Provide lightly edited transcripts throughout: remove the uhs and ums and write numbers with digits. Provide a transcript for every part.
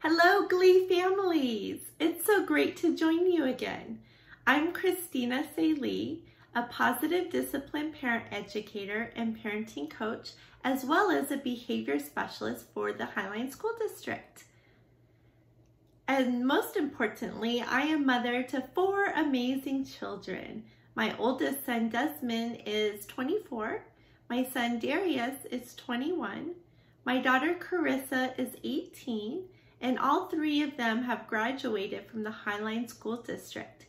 Hello, Glee families! It's so great to join you again. I'm Christina Saley, a positive discipline parent educator and parenting coach, as well as a behavior specialist for the Highline School District. And most importantly, I am mother to 4 amazing children. My oldest son, Desmond, is 24. My son, Darius, is 21. My daughter, Carissa, is 18. And all 3 of them have graduated from the Highline School District,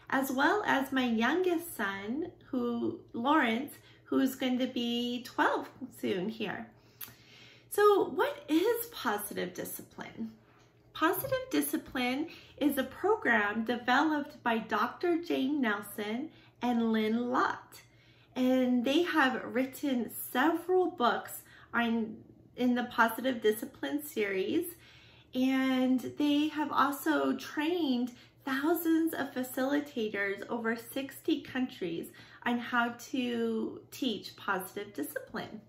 as well as my youngest son, Lawrence, who's going to be 12 soon here. So what is positive discipline? Positive discipline is a program developed by Dr. Jane Nelson and Lynn Lott, and they have written several books in the positive discipline series. And they have also trained thousands of facilitators over 60 countries on how to teach positive discipline.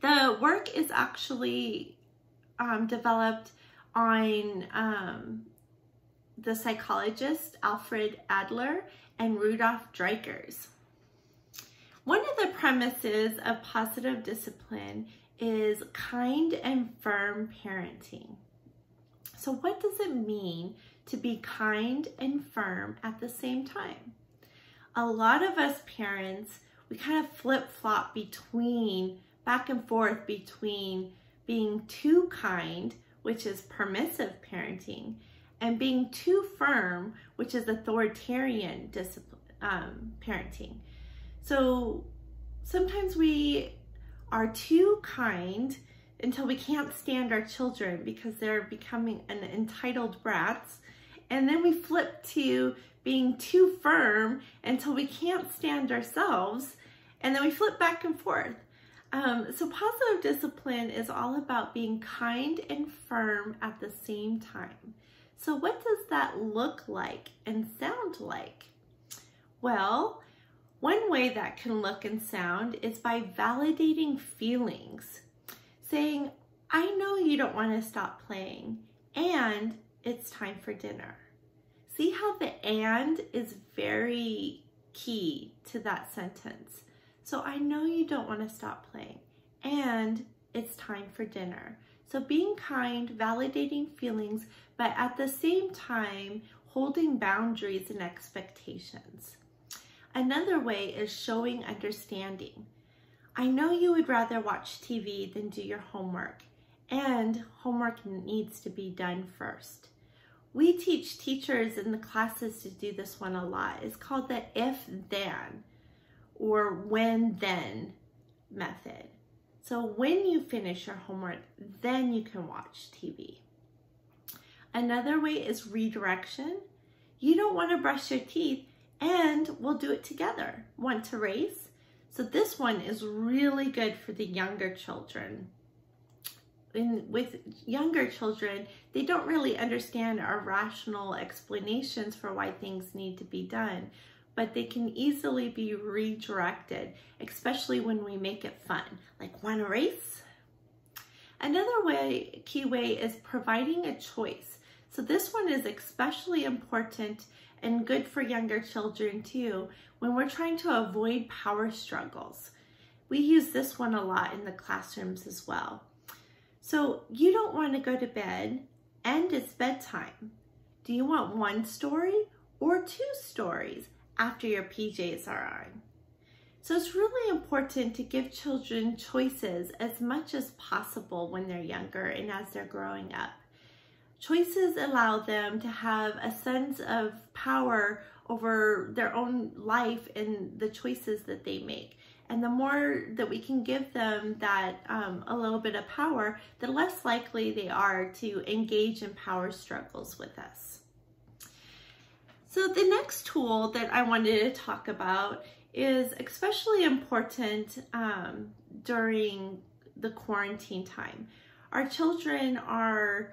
The work is actually developed on the psychologist Alfred Adler and Rudolf Dreikurs. One of the premises of positive discipline is kind and firm parenting. So what does it mean to be kind and firm at the same time? A lot of us parents, we kind of flip-flop back and forth between being too kind, which is permissive parenting, and being too firm, which is authoritarian parenting. So sometimes we are too kind until we can't stand our children because they're becoming an entitled brats. And then we flip to being too firm until we can't stand ourselves. And then we flip back and forth. So positive discipline is all about being kind and firm at the same time. So what does that look like and sound like? Well, one way that can look and sound is by validating feelings, saying, I know you don't want to stop playing, and it's time for dinner. See how the and is very key to that sentence. So I know you don't want to stop playing, and it's time for dinner. So being kind, validating feelings, but at the same time, holding boundaries and expectations. Another way is showing understanding. I know you would rather watch TV than do your homework, and homework needs to be done first. We teach teachers in the classes to do this one a lot. It's called the if-then or when-then method. So when you finish your homework, then you can watch TV. Another way is redirection. You don't want to brush your teeth, and we'll do it together. Want to race? So this one is really good for the younger children. With younger children, they don't really understand our rational explanations for why things need to be done, but they can easily be redirected, especially when we make it fun. Like, want to race? Another key way is providing a choice. So this one is especially important and good for younger children too, when we're trying to avoid power struggles. We use this one a lot in the classrooms as well. So you don't want to go to bed and it's bedtime. Do you want 1 story or 2 stories after your PJs are on? So it's really important to give children choices as much as possible when they're younger and as they're growing up. Choices allow them to have a sense of power over their own life and the choices that they make. And the more that we can give them that a little bit of power, the less likely they are to engage in power struggles with us. So the next tool that I wanted to talk about is especially important during the quarantine time. Our children are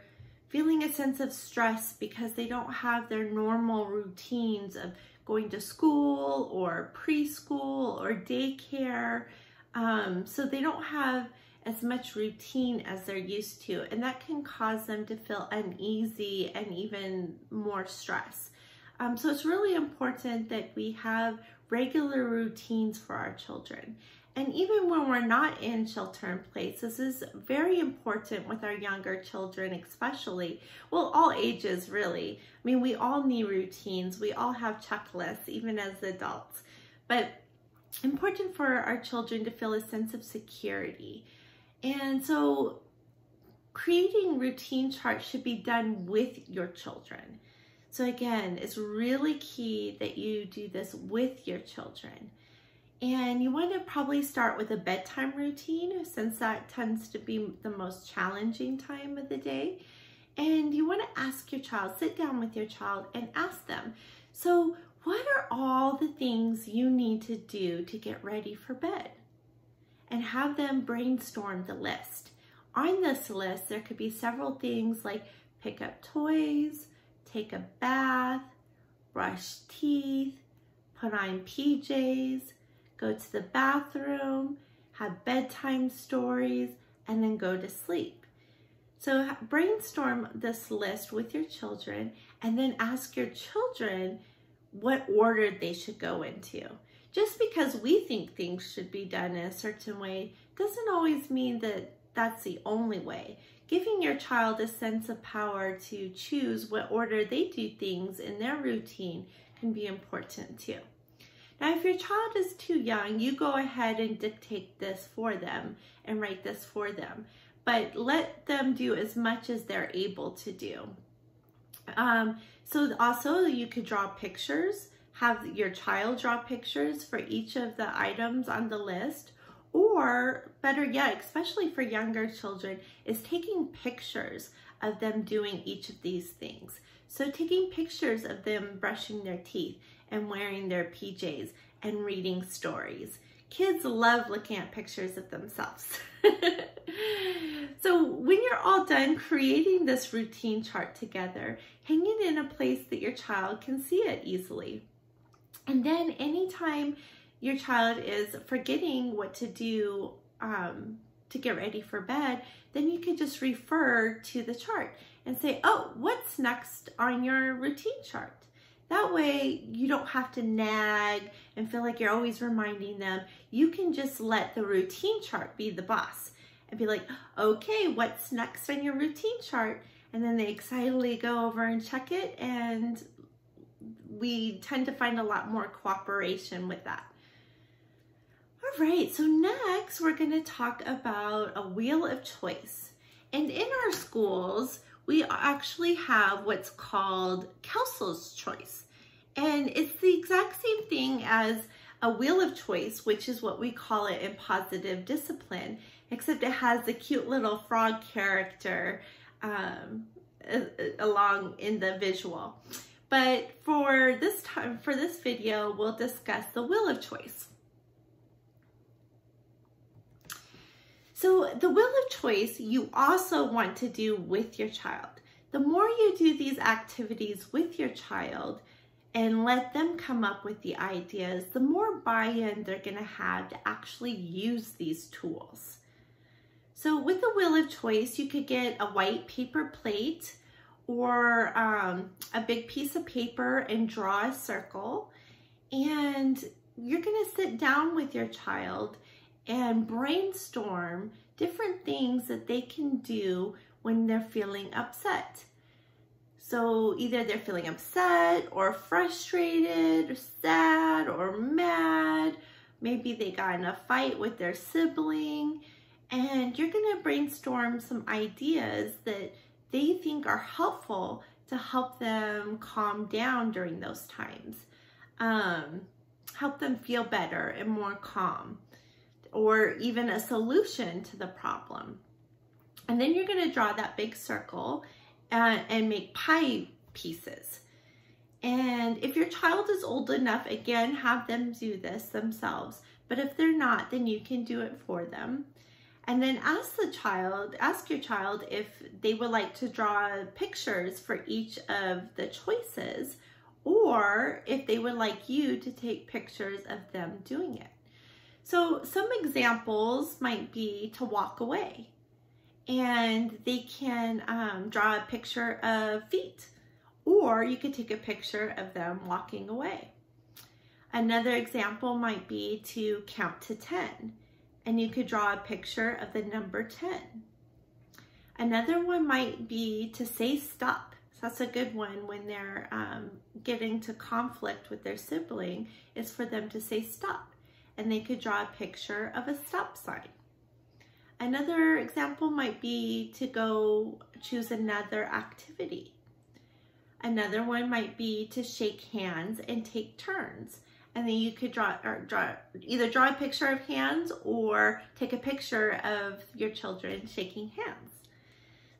feeling a sense of stress because they don't have their normal routines of going to school or preschool or daycare. So they don't have as much routine as they're used to, and that can cause them to feel uneasy and even more stress. So it's really important that we have regular routines for our children. And even when we're not in shelter in place, this is very important with our younger children especially. Well, all ages really. I mean, we all need routines. We all have checklists, even as adults. But important for our children to feel a sense of security. And so creating routine charts should be done with your children. So again, it's really key that you do this with your children. And you want to probably start with a bedtime routine, since that tends to be the most challenging time of the day. And you want to ask your child, sit down with your child and ask them, so what are all the things you need to do to get ready for bed? And have them brainstorm the list. On this list, there could be several things like pick up toys, take a bath, brush teeth, put on PJs, go to the bathroom, have bedtime stories, and then go to sleep. So brainstorm this list with your children and then ask your children what order they should go into. Just because we think things should be done in a certain way doesn't always mean that that's the only way. Giving your child a sense of power to choose what order they do things in their routine can be important too. Now, if your child is too young, you go ahead and dictate this for them and write this for them, but let them do as much as they're able to do. So also you could draw pictures, have your child draw pictures for each of the items on the list, or better yet, especially for younger children, is taking pictures of them doing each of these things. So taking pictures of them brushing their teeth and wearing their PJs and reading stories. Kids love looking at pictures of themselves. So when you're all done creating this routine chart together, hang it in a place that your child can see it easily. And then anytime your child is forgetting what to do to get ready for bed, then you could just refer to the chart and say, oh, what's next on your routine chart? That way you don't have to nag and feel like you're always reminding them. You can just let the routine chart be the boss and be like, okay, what's next on your routine chart? And then they excitedly go over and check it, and we tend to find a lot more cooperation with that. All right, so next we're going to talk about a wheel of choice. And in our schools, we actually have what's called Kelso's choice. And it's the exact same thing as a wheel of choice, which is what we call it in positive discipline, except it has the cute little frog character along in the visual. But for this time, for this video, we'll discuss the wheel of choice. So the wheel of choice you also want to do with your child. The more you do these activities with your child and let them come up with the ideas, the more buy-in they're going to have to actually use these tools. So with the wheel of choice, you could get a white paper plate or a big piece of paper and draw a circle. And you're going to sit down with your child and brainstorm different things that they can do when they're feeling upset. So either they're feeling upset or frustrated or sad or mad. Maybe they got in a fight with their sibling, and you're going to brainstorm some ideas that they think are helpful to help them calm down during those times. Help them feel better and more calm, or even a solution to the problem. And then you're going to draw that big circle and make pie pieces. And if your child is old enough, again, have them do this themselves. But if they're not, then you can do it for them. And then ask your child if they would like to draw pictures for each of the choices, or if they would like you to take pictures of them doing it. So some examples might be to walk away, and they can draw a picture of feet, or you could take a picture of them walking away. Another example might be to count to 10, and you could draw a picture of the number 10. Another one might be to say stop. So that's a good one when they're getting to conflict with their sibling, is for them to say stop, and they could draw a picture of a stop sign. Another example might be to go choose another activity. Another one might be to shake hands and take turns. And then you could either draw a picture of hands or take a picture of your children shaking hands.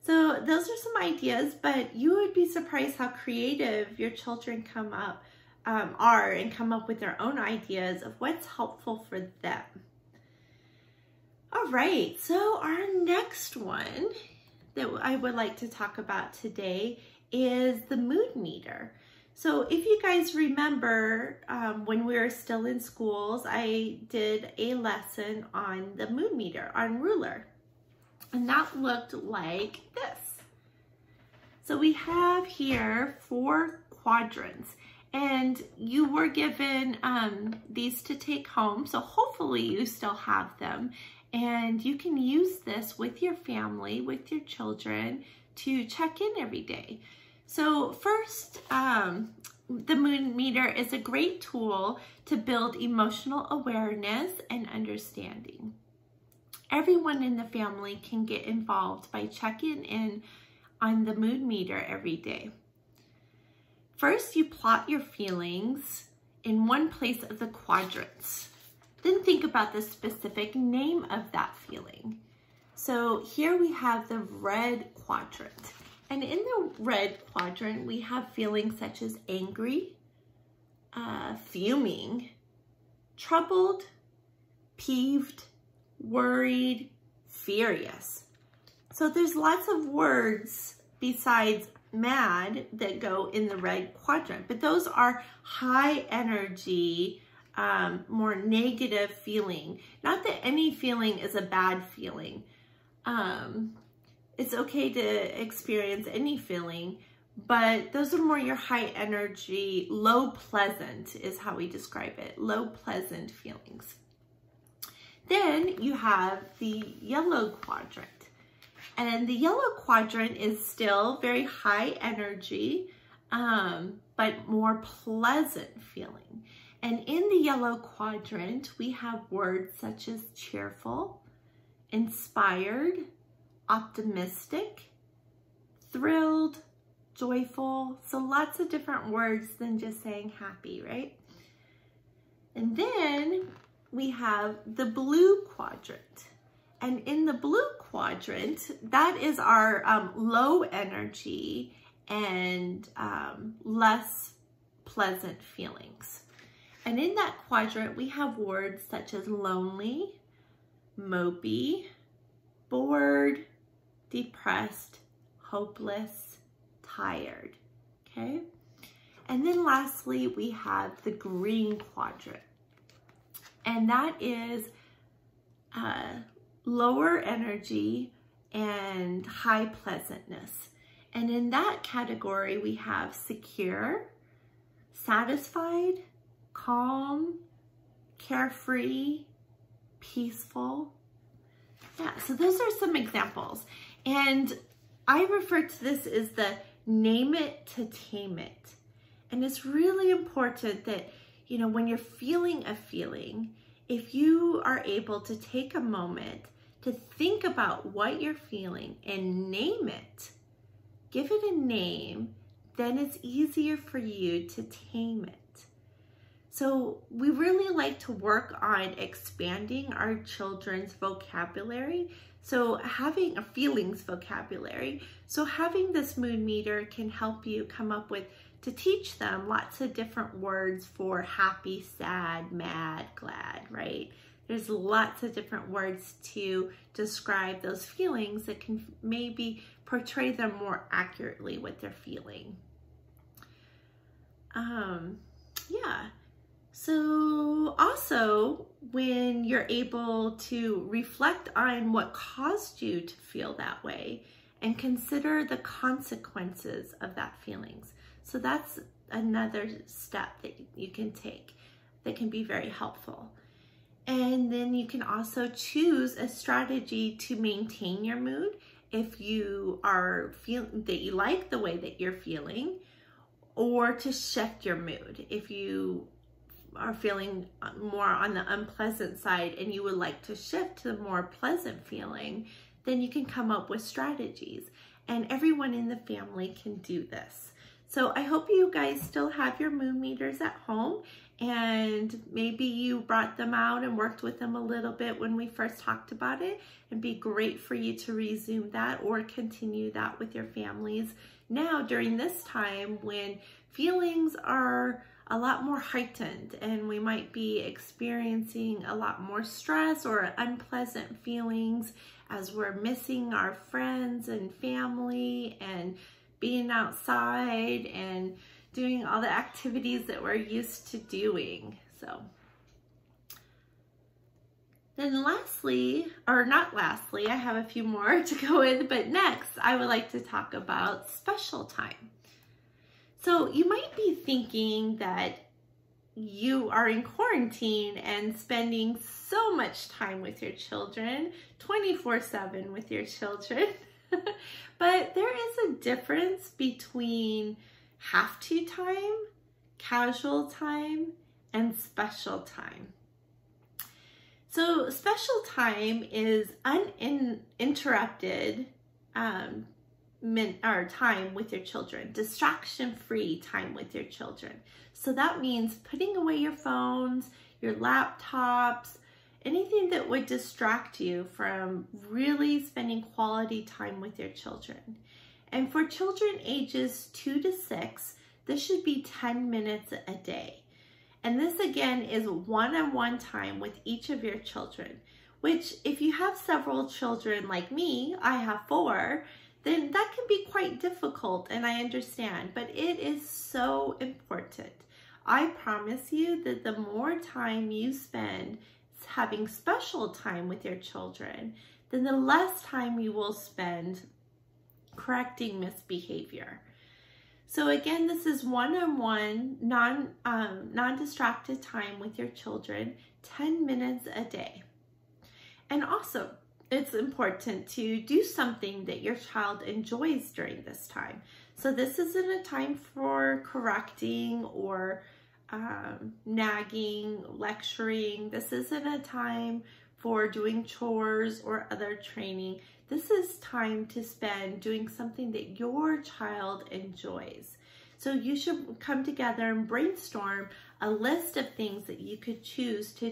So those are some ideas, but you would be surprised how creative your children are and come up with their own ideas of what's helpful for them. All right, so our next one that I would like to talk about today is the mood meter. So if you guys remember, when we were still in schools, I did a lesson on the mood meter, on ruler, and that looked like this. So we have here 4 quadrants, and you were given these to take home, so hopefully you still have them, and you can use this with your family, with your children, to check in every day. So first, the mood meter is a great tool to build emotional awareness and understanding. Everyone in the family can get involved by checking in on the mood meter every day. First, you plot your feelings in one place of the quadrants. Then think about the specific name of that feeling. So here we have the red quadrant. And in the red quadrant, we have feelings such as angry, fuming, troubled, peeved, worried, furious. So there's lots of words besides mad that go in the red quadrant, but those are high energy, more negative feeling. Not that any feeling is a bad feeling. It's okay to experience any feeling, but those are more your high energy, low pleasant is how we describe it, low pleasant feelings. Then you have the yellow quadrant. And the yellow quadrant is still very high energy, but more pleasant feeling. And in the yellow quadrant, we have words such as cheerful, inspired, optimistic, thrilled, joyful. So lots of different words than just saying happy, right? And then we have the blue quadrant. And in the blue quadrant, that is our low energy and less pleasant feelings. And in that quadrant, we have words such as lonely, mopey, bored, depressed, hopeless, tired, okay? And then lastly, we have the green quadrant. And that is lower energy and high pleasantness. And in that category, we have secure, satisfied, calm, carefree, peaceful. Yeah, so those are some examples. And I refer to this as the name it to tame it. And it's really important that, you know, when you're feeling a feeling, if you are able to take a moment to think about what you're feeling and name it, give it a name, then it's easier for you to tame it. So we really like to work on expanding our children's vocabulary. So having a feelings vocabulary. So having this mood meter can help you come up with, to teach them lots of different words for happy, sad, mad, glad, right? There's lots of different words to describe those feelings that can maybe portray them more accurately what they're feeling. Yeah. So also, when you're able to reflect on what caused you to feel that way and consider the consequences of that feelings. So that's another step that you can take that can be very helpful. And then you can also choose a strategy to maintain your mood if you are feeling that you like the way that you're feeling, or to shift your mood if you are feeling more on the unpleasant side and you would like to shift to the more pleasant feeling. Then you can come up with strategies, and everyone in the family can do this. So I hope you guys still have your mood meters at home, and maybe you brought them out and worked with them a little bit when we first talked about it. It'd be great for you to resume that or continue that with your families now during this time when feelings are a lot more heightened and we might be experiencing a lot more stress or unpleasant feelings as we're missing our friends and family and being outside and doing all the activities that we're used to doing. So then lastly, or not lastly, I have a few more to go with, but next I would like to talk about special time. So you might be thinking that you are in quarantine and spending so much time with your children, 24/7 with your children. But there is a difference between have to time, casual time, and special time. So special time is uninterrupted time with your children, distraction-free time with your children. So that means putting away your phones, your laptops, anything that would distract you from really spending quality time with your children. And for children ages 2 to 6, this should be 10 minutes a day. And this again is one-on-one time with each of your children, which if you have several children like me, I have 4, then that can be quite difficult, and I understand, but it is so important. I promise you that the more time you spend having special time with your children, then the less time you will spend correcting misbehavior. So again, this is one-on-one, non-distracted time with your children, 10 minutes a day. And also, it's important to do something that your child enjoys during this time. So this isn't a time for correcting or nagging, lecturing. This isn't a time for doing chores or other training. This is time to spend doing something that your child enjoys. So you should come together and brainstorm a list of things that you could choose to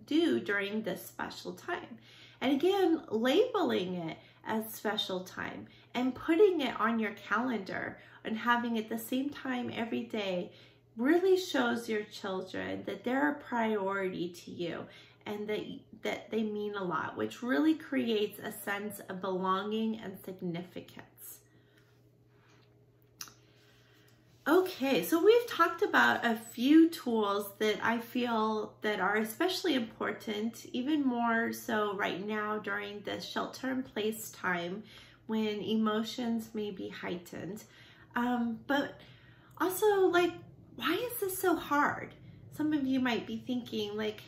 do during this special time. And again, labeling it as special time and putting it on your calendar and having it the same time every day really shows your children that they're a priority to you and that they mean a lot, which really creates a sense of belonging and significance. Okay, so we've talked about a few tools that I feel that are especially important, even more so right now during the shelter-in-place time when emotions may be heightened. But also, like, why is this so hard? Some of you might be thinking, like,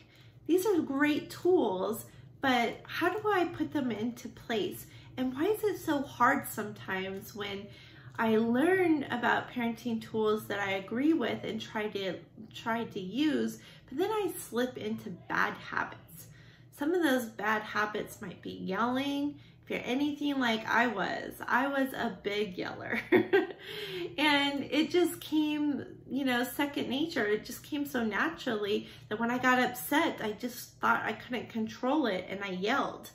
these are great tools, but how do I put them into place? And why is it so hard sometimes when I learn about parenting tools that I agree with and try to use, but then I slip into bad habits? Some of those bad habits might be yelling. If you're anything like I was a big yeller. And it just came, you know, second nature. It just came so naturally that when I got upset, I just thought I couldn't control it and I yelled.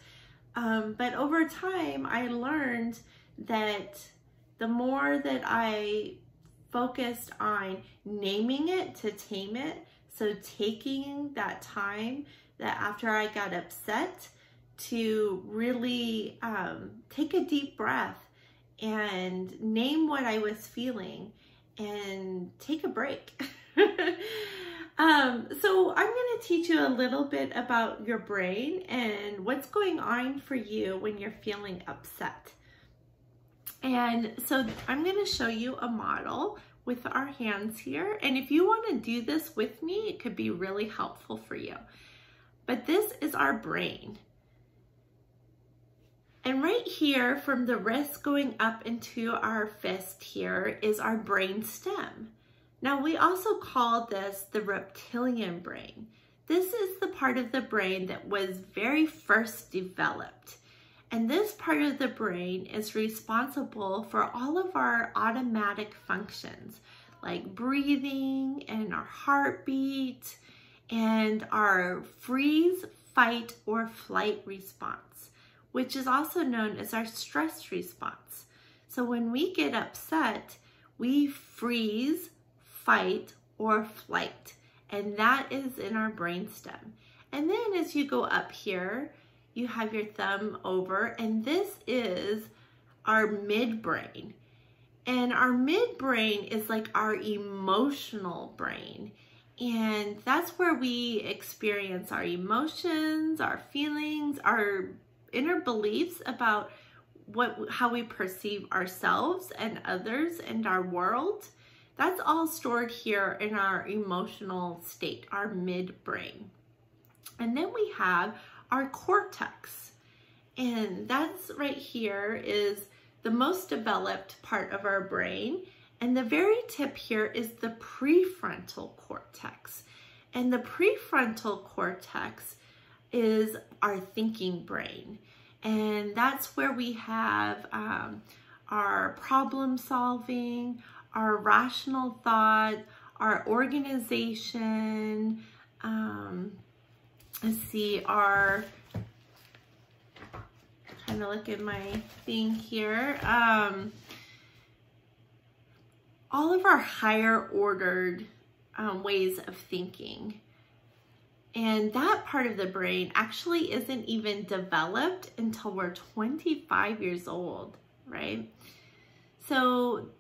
But over time, I learned that the more that I focused on naming it to tame it, so taking that time that after I got upset to really take a deep breath and name what I was feeling and take a break. So I'm going to teach you a little bit about your brain and what's going on for you when you're feeling upset. And so I'm going to show you a model with our hands here. And if you want to do this with me, it could be really helpful for you. But this is our brain. And right here, from the wrist going up into our fist here, is our brain stem. Now, we also call this the reptilian brain. This is the part of the brain that was very first developed. And this part of the brain is responsible for all of our automatic functions, like breathing and our heartbeat and our freeze, fight, or flight response, which is also known as our stress response. So when we get upset, we freeze, fight, or flight, and that is in our brainstem. And then as you go up here, you have your thumb over, and this is our midbrain. And our midbrain is like our emotional brain. And that's where we experience our emotions, our feelings, our inner beliefs about how we perceive ourselves and others and our world. That's all stored here in our emotional state, our midbrain. And then we have our cortex. And that's right here is the most developed part of our brain. And the very tip here is the prefrontal cortex. And the prefrontal cortex is our thinking brain. And that's where we have our problem solving, our rational thought, our organization, let's see, trying to look at my thing here, all of our higher ordered ways of thinking. And that part of the brain actually isn't even developed until we're 25 years old, right? So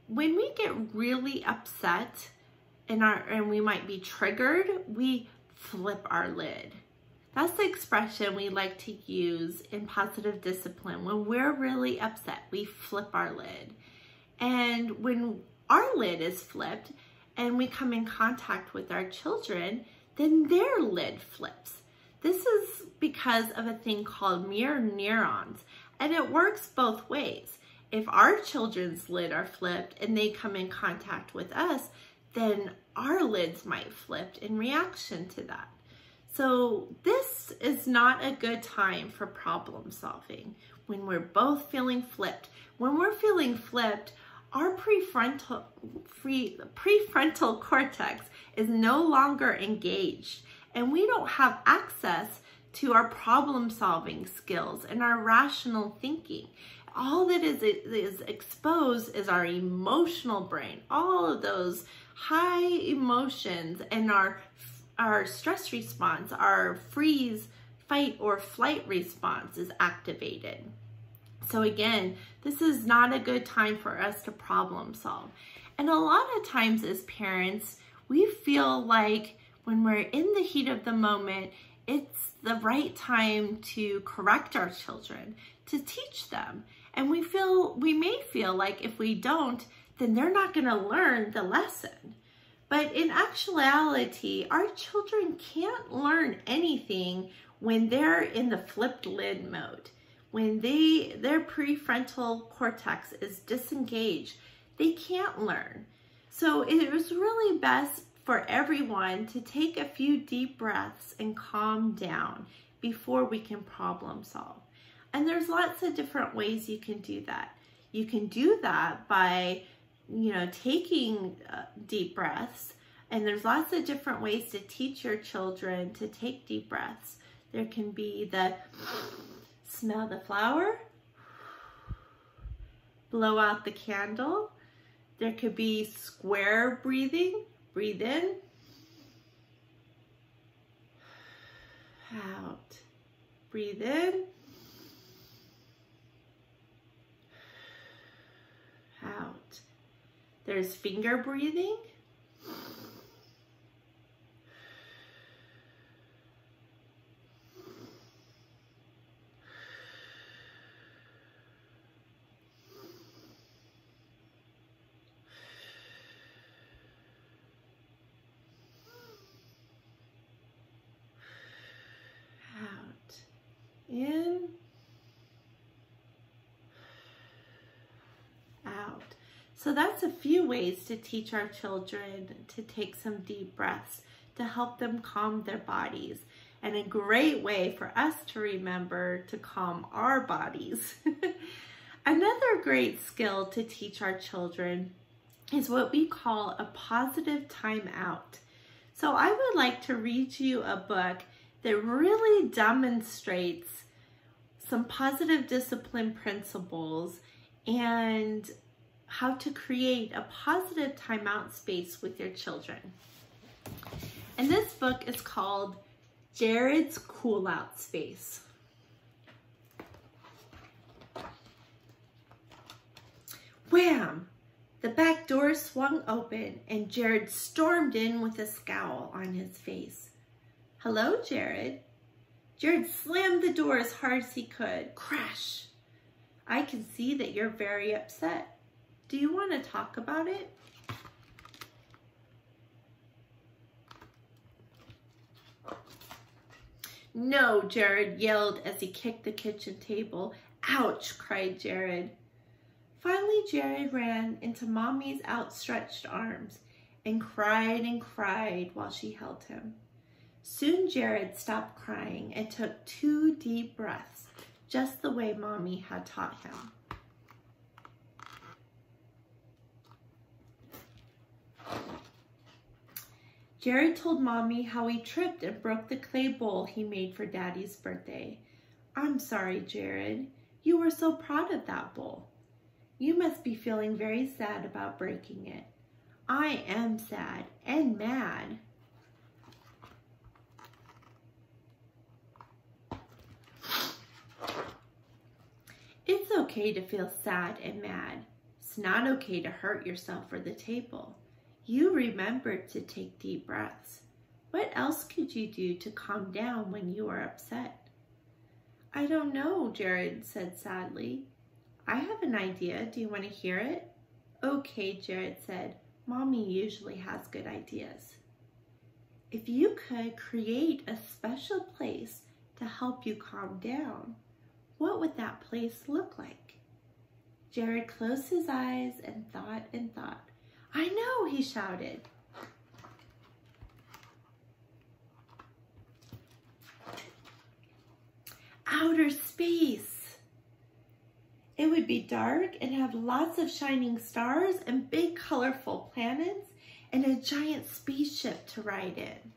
when we get really upset and we might be triggered, we flip our lid. That's the expression we like to use in positive discipline. When we're really upset, we flip our lid. And when our lid is flipped and we come in contact with our children, then their lid flips. This is because of a thing called mirror neurons, and it works both ways. If our children's lid are flipped and they come in contact with us, then our lids might flip in reaction to that. So this is not a good time for problem solving when we're both feeling flipped. When we're feeling flipped, our prefrontal cortex is no longer engaged, and we don't have access to our problem solving skills and our rational thinking. All that is exposed is our emotional brain. All of those high emotions and our stress response, our freeze, fight, or flight response is activated. So again, this is not a good time for us to problem solve. And a lot of times as parents, we feel like when we're in the heat of the moment, it's the right time to correct our children, to teach them. And we may feel like if we don't, then they're not going to learn the lesson. But in actuality, our children can't learn anything when they're in the flipped lid mode. When their prefrontal cortex is disengaged, they can't learn. So it was really best for everyone to take a few deep breaths and calm down before we can problem solve. And there's lots of different ways you can do that. You can do that by, taking deep breaths. And there's lots of different ways to teach your children to take deep breaths. There can be the smell the flower, blow out the candle. There could be square breathing. Breathe in, out. Breathe in, out. There's finger breathing. So that's a few ways to teach our children to take some deep breaths to help them calm their bodies, and a great way for us to remember to calm our bodies. Another great skill to teach our children is what we call a positive timeout. So I would like to read you a book that really demonstrates some positive discipline principles and how to create a positive timeout space with your children. And this book is called Jared's Cool Out Space. Wham! The back door swung open and Jared stormed in with a scowl on his face. Hello, Jared. Jared slammed the door as hard as he could. Crash! I can see that you're very upset. Do you want to talk about it? No, Jared yelled as he kicked the kitchen table. Ouch, cried Jared. Finally, Jared ran into Mommy's outstretched arms and cried while she held him. Soon Jared stopped crying and took 2 deep breaths, just the way Mommy had taught him. Jared told Mommy how he tripped and broke the clay bowl he made for Daddy's birthday. I'm sorry, Jared. You were so proud of that bowl. You must be feeling very sad about breaking it. I am sad and mad. It's okay to feel sad and mad. It's not okay to hurt yourself or the table. You remembered to take deep breaths. What else could you do to calm down when you are upset? I don't know, Jared said sadly. I have an idea. Do you want to hear it? Okay, Jared said. Mommy usually has good ideas. If you could create a special place to help you calm down, what would that place look like? Jared closed his eyes and thought and thought. I know, he shouted. Outer space. It would be dark and have lots of shining stars and big colorful planets and a giant spaceship to ride in.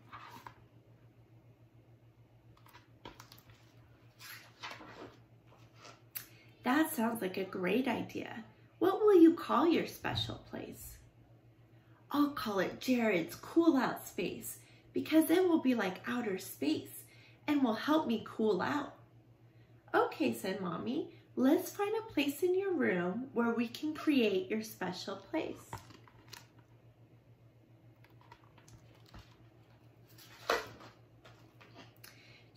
That sounds like a great idea. What will you call your special place? I'll call it Jared's Cool Out Space because it will be like outer space and will help me cool out. Okay, said Mommy, let's find a place in your room where we can create your special place.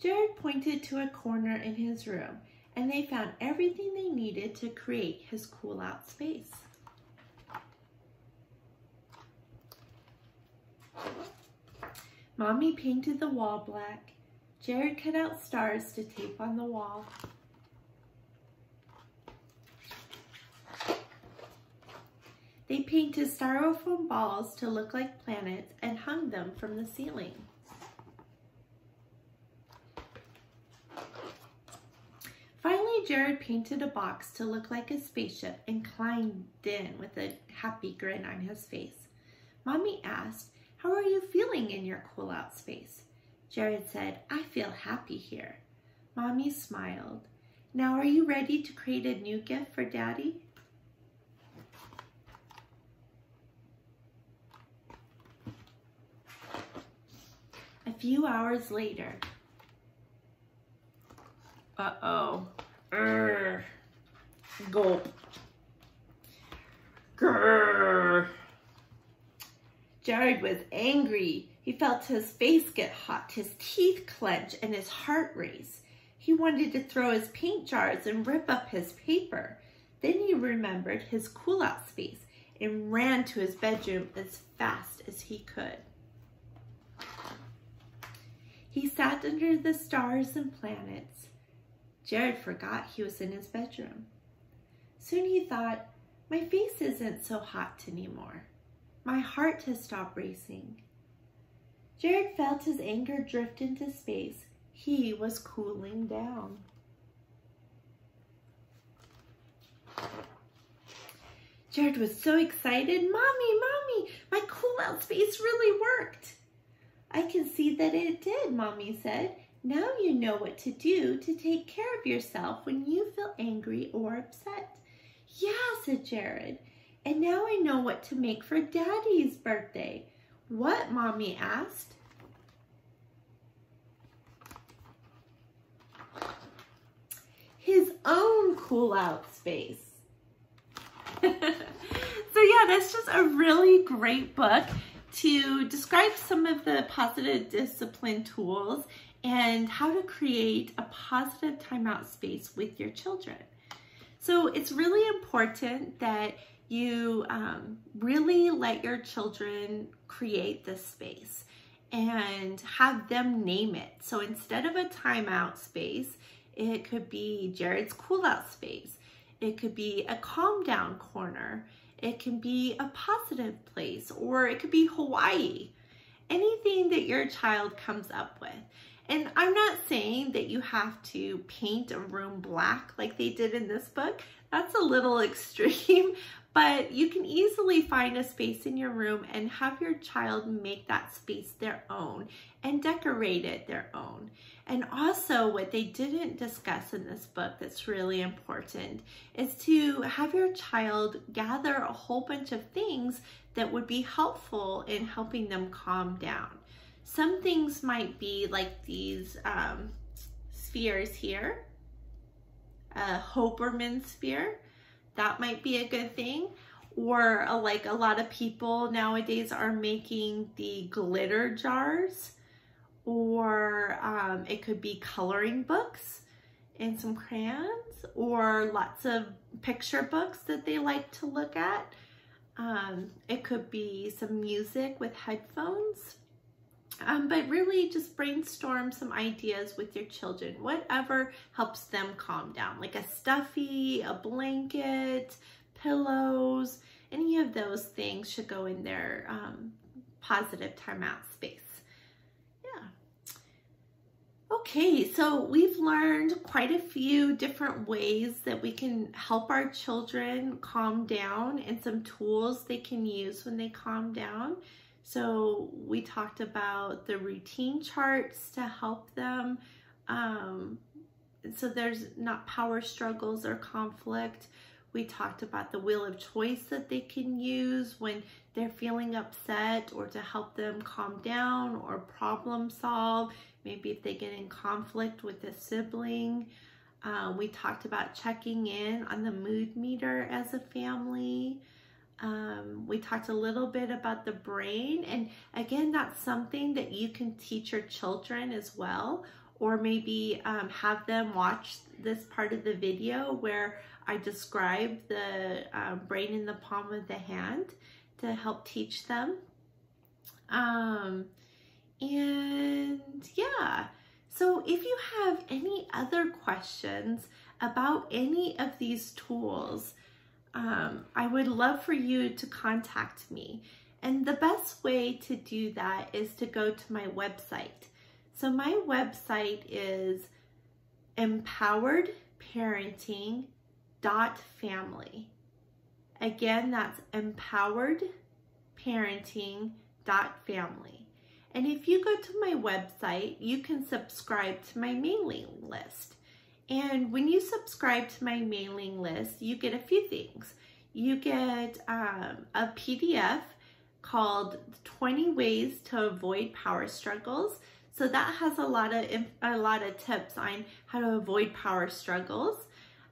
Jared pointed to a corner in his room and they found everything they needed to create his cool out space. Mommy painted the wall black. Jared cut out stars to tape on the wall. They painted styrofoam balls to look like planets and hung them from the ceiling. Finally, Jared painted a box to look like a spaceship and climbed in with a happy grin on his face. Mommy asked, how are you feeling in your cool out space? Jared said, I feel happy here. Mommy smiled. Now are you ready to create a new gift for Daddy? A few hours later. Uh-oh. Gulp. Grrr. Jared was angry. He felt his face get hot, his teeth clench, and his heart race. He wanted to throw his paint jars and rip up his paper. Then he remembered his cool-out space and ran to his bedroom as fast as he could. He sat under the stars and planets. Jared forgot he was in his bedroom. Soon he thought, My face isn't so hot anymore. My heart has stopped racing. Jared felt his anger drift into space. He was cooling down. Jared was so excited. Mommy, my cool out space really worked. I can see that it did, Mommy said. Now you know what to do to take care of yourself when you feel angry or upset. Yeah, said Jared. And now I know what to make for Daddy's birthday. What? Mommy asked. His own cool out space. So yeah, that's just a really great book to describe some of the positive discipline tools and how to create a positive timeout space with your children. So it's really important that you really let your children create this space and have them name it. So instead of a timeout space, it could be Jared's cool out space. It could be a calm down corner. It can be a positive place, or it could be Hawaii. Anything that your child comes up with. And I'm not saying that you have to paint a room black like they did in this book. That's a little extreme, but you can easily find a space in your room and have your child make that space their own and decorate it their own. And also what they didn't discuss in this book that's really important is to have your child gather a whole bunch of things that would be helpful in helping them calm down. Some things might be like these spheres here, a Hoberman sphere. That might be a good thing. Or like a lot of people nowadays are making the glitter jars. Or it could be coloring books and some crayons, or lots of picture books that they like to look at. It could be some music with headphones. But really just brainstorm some ideas with your children, whatever helps them calm down, like a stuffy, a blanket, pillows, any of those things should go in their positive timeout space. Yeah. Okay, so we've learned quite a few different ways that we can help our children calm down and some tools they can use when they calm down. So we talked about the routine charts to help them. So there's not power struggles or conflict. We talked about the wheel of choice that they can use when they're feeling upset, or to help them calm down or problem solve. Maybe if they get in conflict with a sibling. We talked about checking in on the mood meter as a family. We talked a little bit about the brain, and again, that's something that you can teach your children as well, or maybe have them watch this part of the video where I describe the brain in the palm of the hand to help teach them. And yeah, so if you have any other questions about any of these tools, I would love for you to contact me. And the best way to do that is to go to my website. So my website is empoweredparenting.family. Again, that's empoweredparenting.family. And if you go to my website, you can subscribe to my mailing list. And when you subscribe to my mailing list, you get a few things. You get a PDF called 20 Ways to Avoid Power Struggles. So that has a lot of tips on how to avoid power struggles.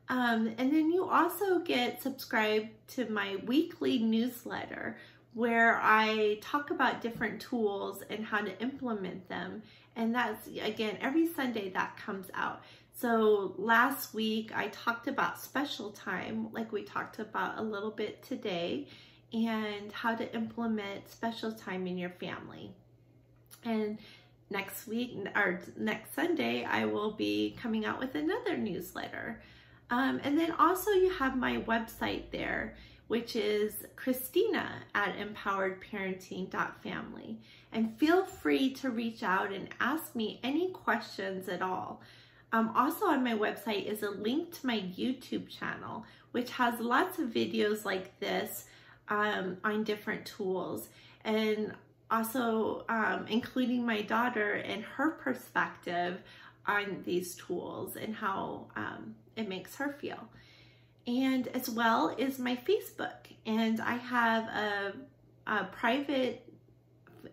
And then you also get subscribed to my weekly newsletter, where I talk about different tools and how to implement them. And that's, again, every Sunday that comes out. So last week I talked about special time, like we talked about a little bit today, and how to implement special time in your family. And next week, or next Sunday, I will be coming out with another newsletter. And then also you have my website there, which is Christina@empoweredparenting.family. And feel free to reach out and ask me any questions at all. Also on my website is a link to my YouTube channel, which has lots of videos like this on different tools, and also including my daughter and her perspective on these tools and how it makes her feel. And as well is my Facebook, and I have a private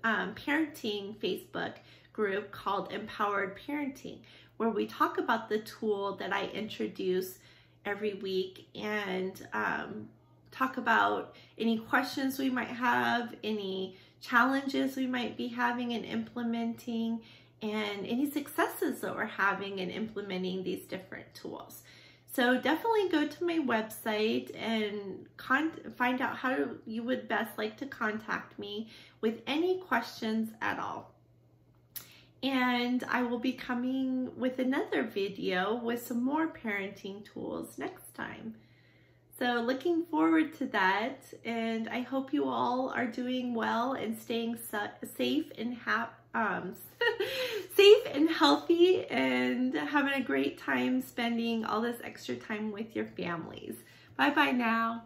parenting Facebook group called Empowered Parenting, where we talk about the tool that I introduce every week and talk about any questions we might have, any challenges we might be having in implementing, and any successes that we're having in implementing these different tools. So definitely go to my website and find out how you would best like to contact me with any questions at all. And I will be coming with another video with some more parenting tools next time. So looking forward to that, and I hope you all are doing well and staying safe and safe and healthy, and having a great time spending all this extra time with your families. Bye bye now.